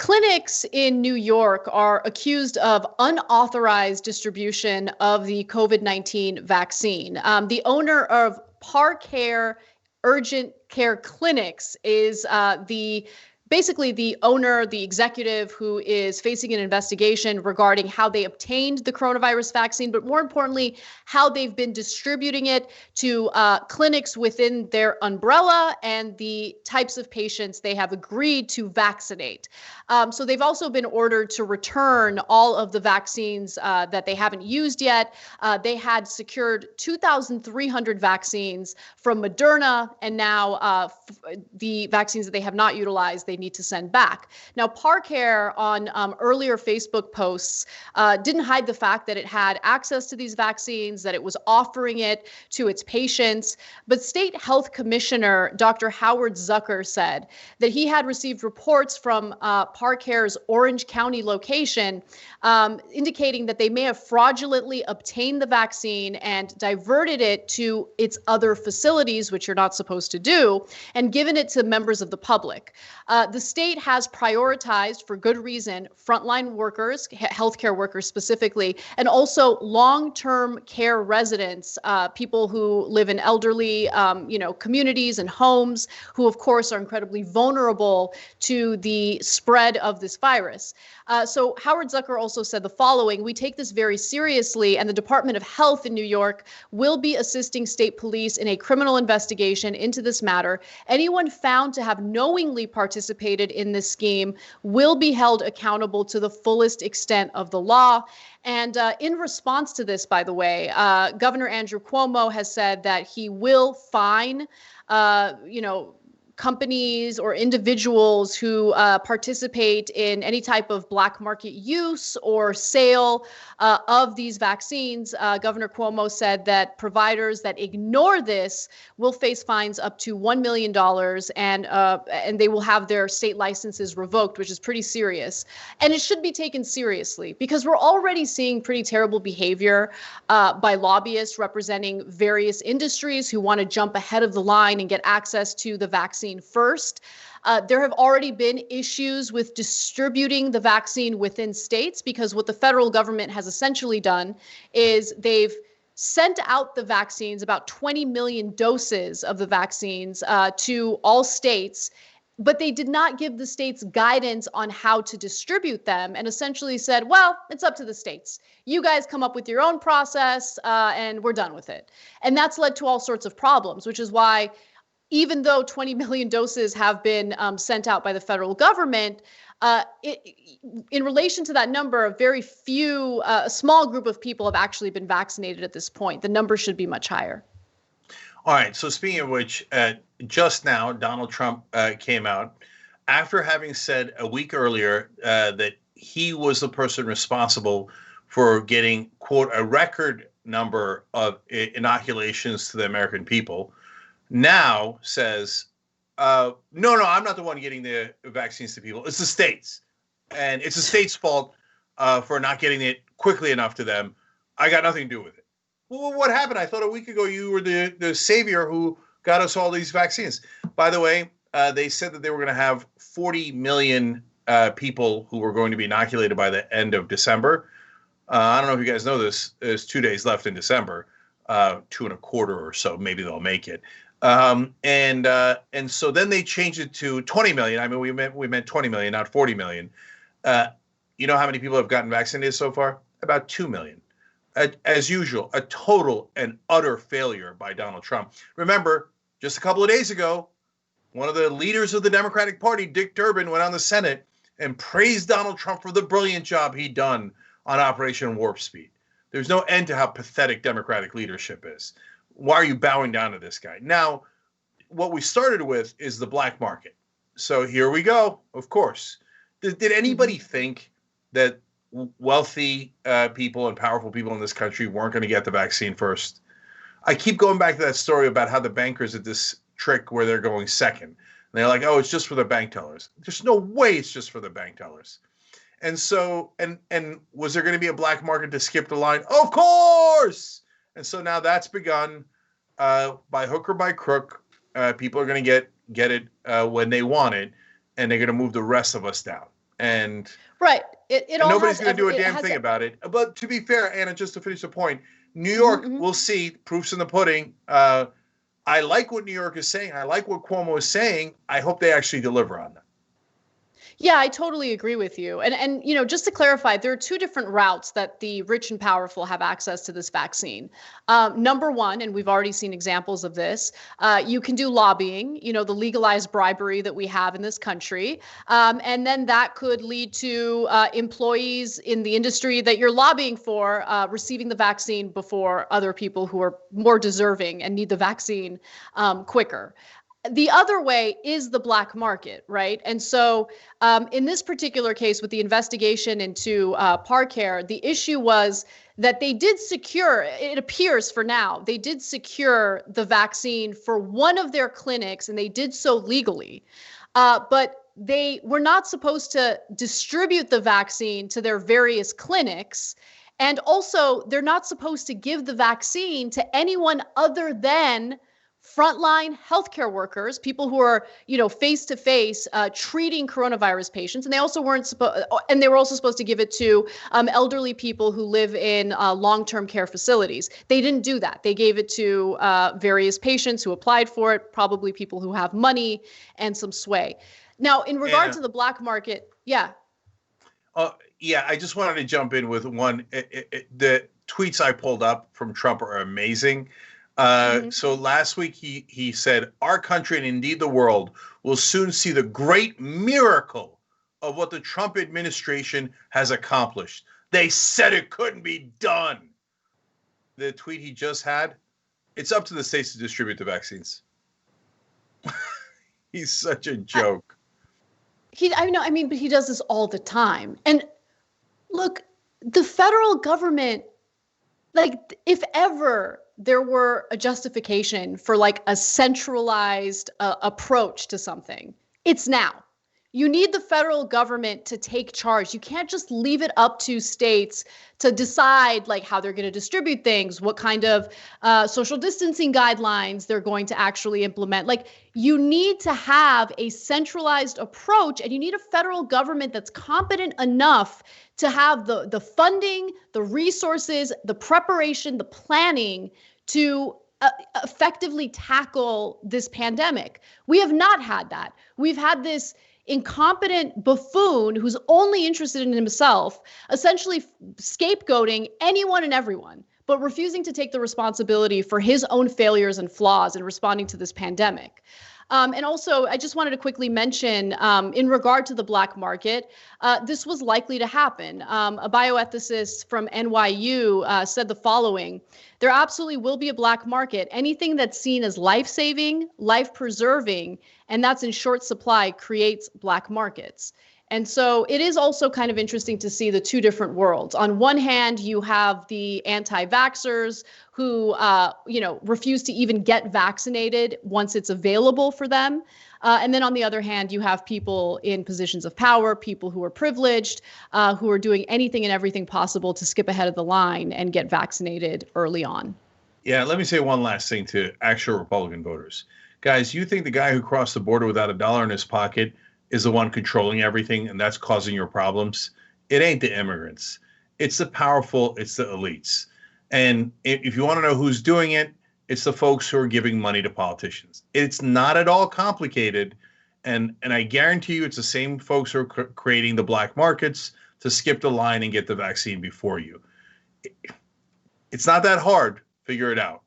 Clinics in New York are accused of unauthorized distribution of the COVID-19 vaccine. The owner of Parcare Urgent Care Clinics is basically the owner, the executive who is facing an investigation regarding how they obtained the coronavirus vaccine, but more importantly, how they've been distributing it to clinics within their umbrella and the types of patients they have agreed to vaccinate. So they've also been ordered to return all of the vaccines that they haven't used yet. They had secured 2,300 vaccines from Moderna, and now the vaccines that they have not utilized, they need to send back. Now, Parcare on earlier Facebook posts didn't hide the fact that it had access to these vaccines, that it was offering it to its patients. But State Health Commissioner Dr. Howard Zucker said that he had received reports from Parcare's Orange County location indicating that they may have fraudulently obtained the vaccine and diverted it to its other facilities, which you're not supposed to do, and given it to members of the public. The state has prioritized, for good reason, frontline workers, healthcare workers specifically, and also long-term care residents, people who live in elderly, communities and homes, who of course are incredibly vulnerable to the spread of this virus. So Howard Zucker also said the following: "We take this very seriously, and the Department of Health in New York will be assisting state police in a criminal investigation into this matter. Anyone found to have knowingly participated in this scheme will be held accountable to the fullest extent of the law." And in response to this, by the way, Governor Andrew Cuomo has said that he will fine, companies or individuals who participate in any type of black market use or sale of these vaccines. Governor Cuomo said that providers that ignore this will face fines up to $1 million, and they will have their state licenses revoked, which is pretty serious. And it should be taken seriously because we're already seeing pretty terrible behavior by lobbyists representing various industries who want to jump ahead of the line and get access to the vaccine first. There have already been issues with distributing the vaccine within states because what the federal government has essentially done is they've sent out the vaccines, about 20 million doses of the vaccines to all states, but they did not give the states guidance on how to distribute them and essentially said, well, it's up to the states. You guys come up with your own process and we're done with it. And that's led to all sorts of problems, which is why even though 20 million doses have been sent out by the federal government, in relation to that number, a small group of people have actually been vaccinated at this point. The number should be much higher. All right. So speaking of which, just now, Donald Trump came out after having said a week earlier that he was the person responsible for getting, quote, a record number of inoculations to the American people. Now says, no, I'm not the one getting the vaccines to people. It's the states. And it's the state's fault for not getting it quickly enough to them. I got nothing to do with it. Well, what happened? I thought a week ago you were the savior who got us all these vaccines. By the way, they said that they were going to have 40 million people who were going to be inoculated by the end of December. I don't know if you guys know this. There's 2 days left in December, 2.25 or so. Maybe they'll make it. And so then they changed it to 20 million. I mean, we meant 20 million, not 40 million. You know how many people have gotten vaccinated so far? About 2 million. As usual, a total and utter failure by Donald Trump. Remember, just a couple of days ago, one of the leaders of the Democratic Party, Dick Durbin, went on the Senate and praised Donald Trump for the brilliant job he'd done on Operation Warp Speed. There's no end to how pathetic Democratic leadership is. Why are you bowing down to this guy? Now, what we started with is the black market. So here we go, of course. Did anybody think that wealthy people and powerful people in this country weren't going to get the vaccine first? I keep going back to that story about how the bankers did this trick where they're going second. And they're like, oh, it's just for the bank tellers. There's no way it's just for the bank tellers. And so, and was there going to be a black market to skip the line? Of course! And so now that's begun by hook or by crook. People are going to get it when they want it, and they're going to move the rest of us down. And Right. It all nobody's has going to do a it damn has. thing about it. But to be fair, Anna, just to finish the point, New Mhm, York, mhm. we'll see. Proof's in the pudding. I like what New York is saying. I like what Cuomo is saying. I hope they actually deliver on that. Yeah, I totally agree with you. And just to clarify, there are two different routes that the rich and powerful have access to this vaccine. Number one, and we've already seen examples of this, you can do lobbying, the legalized bribery that we have in this country. And then that could lead to employees in the industry that you're lobbying for receiving the vaccine before other people who are more deserving and need the vaccine quicker. The other way is the black market, right? And so in this particular case with the investigation into Parcare, the issue was that they did secure, it appears for now, they did secure the vaccine for one of their clinics, and they did so legally. But they were not supposed to distribute the vaccine to their various clinics. And also, they're not supposed to give the vaccine to anyone other than frontline healthcare workers, people who are, face to face treating coronavirus patients, and they also weren't supposed, and they were also supposed to give it to elderly people who live in long-term care facilities. They didn't do that. They gave it to various patients who applied for it, probably people who have money and some sway. Now, in regard to the black market, yeah. Yeah, I just wanted to jump in with one. The tweets I pulled up from Trump are amazing. So last week he said, our country and indeed the world will soon see the great miracle of what the Trump administration has accomplished. They said it couldn't be done. The tweet he just had, it's up to the states to distribute the vaccines. He's such a joke. But he does this all the time. And look, the federal government, like, if ever there were a justification for like a centralized approach to something, it's now. You need the federal government to take charge. You can't just leave it up to states to decide like how they're going to distribute things, what kind of social distancing guidelines they're going to actually implement. Like, you need to have a centralized approach, and you need a federal government that's competent enough to have the funding, the resources, the preparation, the planning to effectively tackle this pandemic. We have not had that. We've had this incompetent buffoon who's only interested in himself, essentially scapegoating anyone and everyone, but refusing to take the responsibility for his own failures and flaws in responding to this pandemic. And also, I just wanted to quickly mention, in regard to the black market, this was likely to happen. A bioethicist from NYU said the following: there absolutely will be a black market. Anything that's seen as life-saving, life-preserving, and that's in short supply creates black markets. And so it is also kind of interesting to see the two different worlds. On one hand, you have the anti-vaxxers who, refuse to even get vaccinated once it's available for them. And then on the other hand, you have people in positions of power, people who are privileged, who are doing anything and everything possible to skip ahead of the line and get vaccinated early on. Yeah, let me say one last thing to actual Republican voters. Guys, you think the guy who crossed the border without $1 in his pocket is the one controlling everything and that's causing your problems? It ain't the immigrants. It's the powerful. It's the elites. And if you want to know who's doing it, it's the folks who are giving money to politicians. It's not at all complicated. And I guarantee you it's the same folks who are creating the black markets to skip the line and get the vaccine before you. It's not that hard. Figure it out.